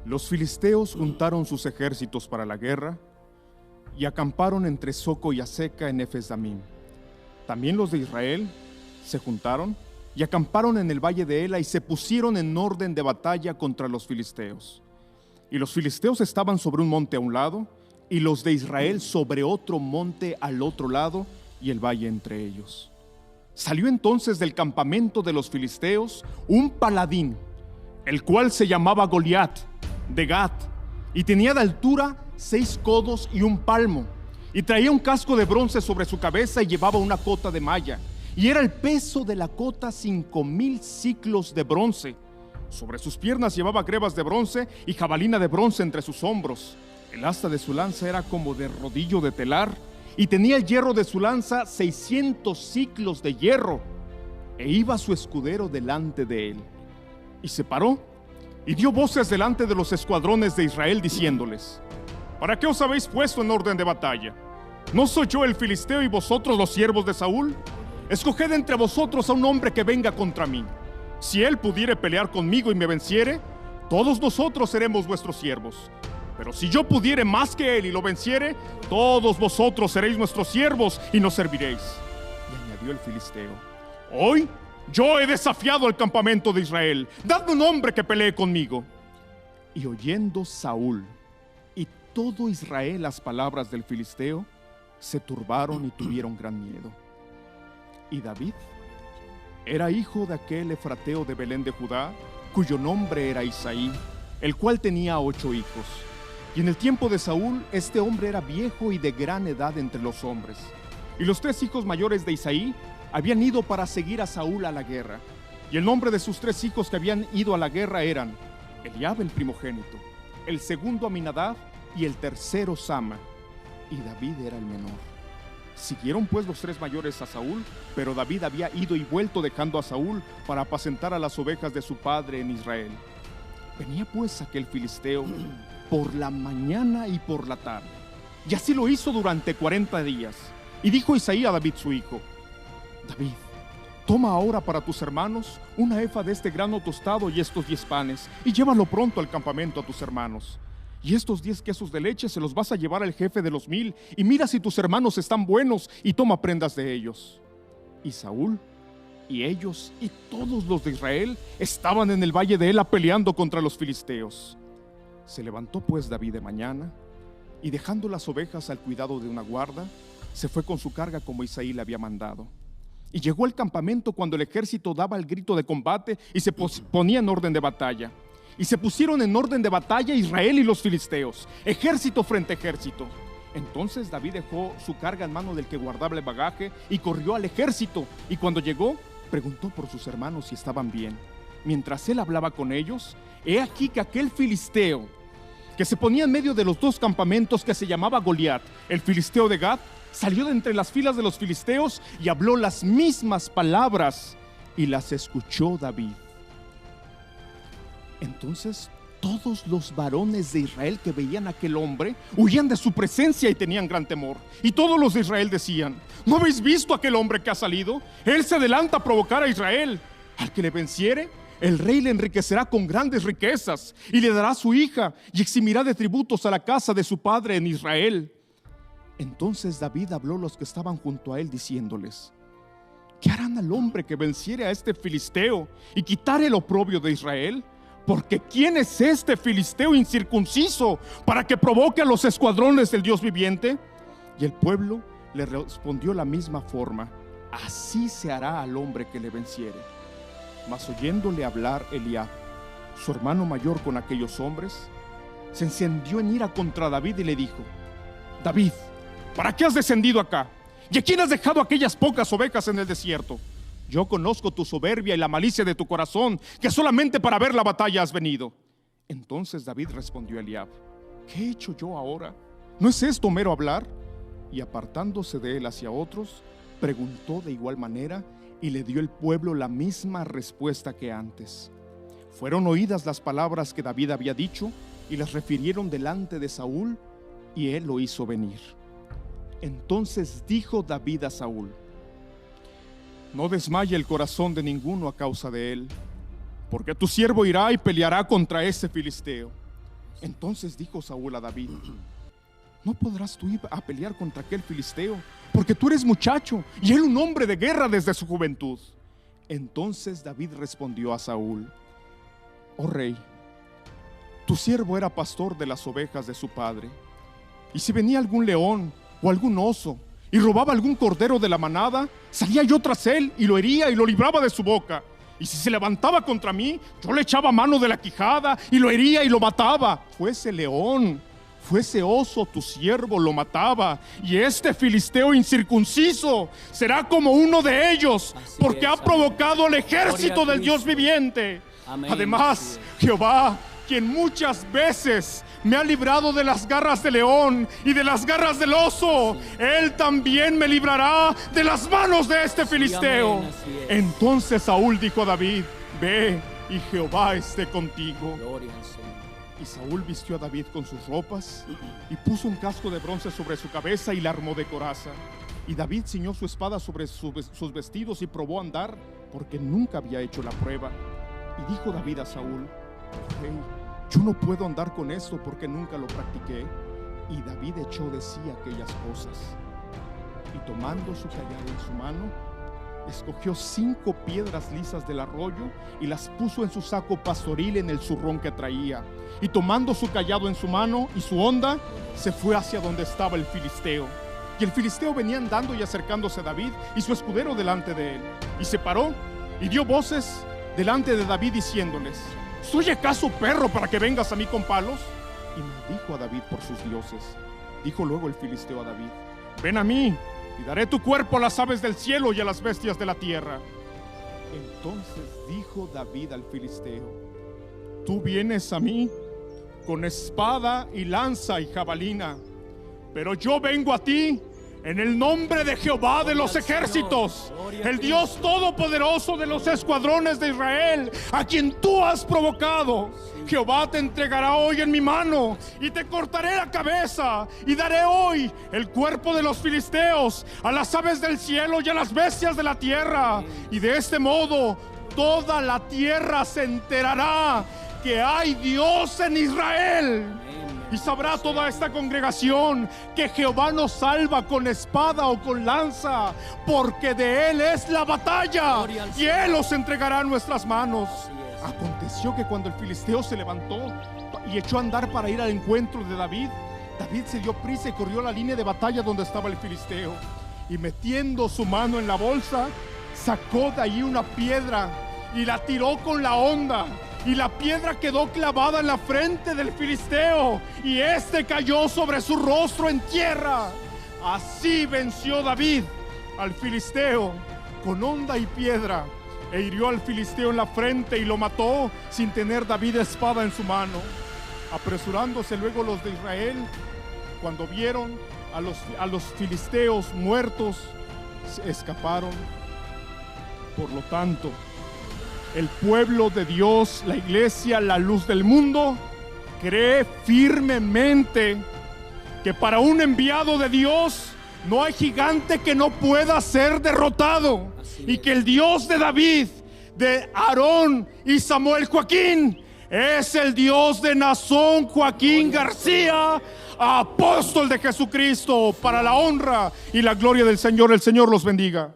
Los filisteos juntaron sus ejércitos para la guerra y acamparon entre Soco y Azeca en Efes-Damim. También los de Israel se juntaron y acamparon en el valle de Ela y se pusieron en orden de batalla contra los filisteos. Y los filisteos estaban sobre un monte a un lado y los de Israel sobre otro monte al otro lado y el valle entre ellos. Salió entonces del campamento de los filisteos un paladín, el cual se llamaba Goliat, de Gat, y tenía de altura 6 codos y un palmo, y traía un casco de bronce sobre su cabeza y llevaba una cota de malla, y era el peso de la cota 5,000 siclos de bronce. Sobre sus piernas llevaba grebas de bronce y jabalina de bronce entre sus hombros. El asta de su lanza era como de rodillo de telar, y tenía el hierro de su lanza 600 siclos de hierro, e iba su escudero delante de él. Y se paró y dio voces delante de los escuadrones de Israel, diciéndoles: ¿Para qué os habéis puesto en orden de batalla? ¿No soy yo el filisteo y vosotros los siervos de Saúl? Escoged entre vosotros a un hombre que venga contra mí. Si él pudiere pelear conmigo y me venciere, todos nosotros seremos vuestros siervos. Pero si yo pudiere más que él y lo venciere, todos vosotros seréis nuestros siervos y nos serviréis. Y añadió el filisteo: Hoy yo he desafiado al campamento de Israel. Dadme un hombre que pelee conmigo. Y oyendo Saúl y todo Israel las palabras del filisteo, se turbaron y tuvieron gran miedo. Y David era hijo de aquel efrateo de Belén de Judá, cuyo nombre era Isaí, el cual tenía 8 hijos. Y en el tiempo de Saúl, este hombre era viejo y de gran edad entre los hombres. Y los 3 hijos mayores de Isaí habían ido para seguir a Saúl a la guerra. Y el nombre de sus 3 hijos que habían ido a la guerra eran Eliab el primogénito, el segundo Aminadab y el tercero Sama. Y David era el menor. Siguieron pues los 3 mayores a Saúl, pero David había ido y vuelto dejando a Saúl para apacentar a las ovejas de su padre en Israel. Venía pues aquel filisteo por la mañana y por la tarde, y así lo hizo durante 40 días. Y dijo Isaí a David su hijo: David, toma ahora para tus hermanos una efa de este grano tostado y estos 10 panes, y llévalo pronto al campamento a tus hermanos. Y estos 10 quesos de leche se los vas a llevar al jefe de los 1000, y mira si tus hermanos están buenos, y toma prendas de ellos. Y Saúl y ellos y todos los de Israel estaban en el valle de Ela peleando contra los filisteos. Se levantó pues David de mañana, y dejando las ovejas al cuidado de una guarda, se fue con su carga como Isaí le había mandado. Y llegó al campamento cuando el ejército daba el grito de combate y se ponía en orden de batalla. Y se pusieron en orden de batalla Israel y los filisteos, ejército frente a ejército. Entonces David dejó su carga en mano del que guardaba el bagaje y corrió al ejército. Y cuando llegó, preguntó por sus hermanos si estaban bien. Mientras él hablaba con ellos, he aquí que aquel filisteo que se ponía en medio de los 2 campamentos, que se llamaba Goliat, el filisteo de Gat, salió de entre las filas de los filisteos y habló las mismas palabras, y las escuchó David. Entonces todos los varones de Israel que veían a aquel hombre huían de su presencia y tenían gran temor. Y todos los de Israel decían: ¿no habéis visto a aquel hombre que ha salido? Él se adelanta a provocar a Israel. Al que le venciere, el rey le enriquecerá con grandes riquezas y le dará su hija y eximirá de tributos a la casa de su padre en Israel. Entonces David habló a los que estaban junto a él, diciéndoles: ¿qué harán al hombre que venciere a este filisteo y quitare el oprobio de Israel? Porque ¿quién es este filisteo incircunciso para que provoque a los escuadrones del Dios viviente? Y el pueblo le respondió la misma forma: así se hará al hombre que le venciere. Mas oyéndole hablar Eliab, su hermano mayor, con aquellos hombres, se encendió en ira contra David y le dijo: David, ¿para qué has descendido acá? ¿Y a quién has dejado aquellas pocas ovejas en el desierto? Yo conozco tu soberbia y la malicia de tu corazón, que solamente para ver la batalla has venido. Entonces David respondió a Eliab: ¿qué he hecho yo ahora? ¿No es esto mero hablar? Y apartándose de él hacia otros, preguntó de igual manera, y le dio el pueblo la misma respuesta que antes. Fueron oídas las palabras que David había dicho, y las refirieron delante de Saúl, y él lo hizo venir. Entonces dijo David a Saúl: no desmaye el corazón de ninguno a causa de él, porque tu siervo irá y peleará contra ese filisteo. Entonces dijo Saúl a David: no podrás tú ir a pelear contra aquel filisteo, porque tú eres muchacho y él un hombre de guerra desde su juventud. Entonces David respondió a Saúl: oh rey, tu siervo era pastor de las ovejas de su padre, y si venía algún león o algún oso y robaba algún cordero de la manada, salía yo tras él y lo hería y lo libraba de su boca. Y si se levantaba contra mí, yo le echaba mano de la quijada y lo hería y lo mataba. Fuese león, fuese oso, tu siervo lo mataba. Y este filisteo incircunciso será como uno de ellos, porque ha provocado al ejército del Dios viviente. Amén. Además, Jehová, quien muchas veces me ha librado de las garras del león y de las garras del oso, él también me librará de las manos de este filisteo. amén, así es. Entonces Saúl dijo a David: ve, y Jehová esté contigo. Gloria al Señor. Y Saúl vistió a David con sus ropas y puso un casco de bronce sobre su cabeza y la armó de coraza. Y David ciñó su espada sobre sus vestidos y probó a andar, porque nunca había hecho la prueba. Y dijo David a Saúl: rey, yo no puedo andar con esto porque nunca lo practiqué. Y David echó de sí aquellas cosas. Y tomando su cayado en su mano, escogió 5 piedras lisas del arroyo y las puso en su saco pastoril en el zurrón que traía. Y tomando su cayado en su mano y su honda, se fue hacia donde estaba el filisteo. Y el filisteo venía andando y acercándose a David y su escudero delante de él. Y se paró y dio voces delante de David diciéndoles: ¿soy acaso perro para que vengas a mí con palos? Y maldijo a David por sus dioses. Dijo luego el filisteo a David: ven a mí y daré tu cuerpo a las aves del cielo y a las bestias de la tierra. Entonces dijo David al filisteo: tú vienes a mí con espada y lanza y jabalina, pero yo vengo a ti en el nombre de Jehová de los ejércitos, el Dios todopoderoso de los escuadrones de Israel, a quien tú has provocado. Jehová te entregará hoy en mi mano y te cortaré la cabeza, y daré hoy el cuerpo de los filisteos a las aves del cielo y a las bestias de la tierra. Y de este modo toda la tierra se enterará que hay Dios en Israel. Y sabrá toda esta congregación que Jehová nos salva con espada o con lanza, porque de Él es la batalla y Él los entregará en nuestras manos. Aconteció que cuando el filisteo se levantó y echó a andar para ir al encuentro de David, David se dio prisa y corrió a la línea de batalla donde estaba el filisteo. Y metiendo su mano en la bolsa, sacó de allí una piedra y la tiró con la honda. Y la piedra quedó clavada en la frente del filisteo, y éste cayó sobre su rostro en tierra. Así venció David al filisteo con honda y piedra, e hirió al filisteo en la frente y lo mató sin tener David espada en su mano. Apresurándose luego los de Israel, cuando vieron a los filisteos muertos, se escaparon. Por lo tanto, el pueblo de Dios, la iglesia, la luz del mundo, cree firmemente que para un enviado de Dios no hay gigante que no pueda ser derrotado, y que el Dios de David, de Aarón y Samuel Joaquín es el Dios de Nazón Joaquín García, apóstol de Jesucristo, para la honra y la gloria del Señor. El Señor los bendiga.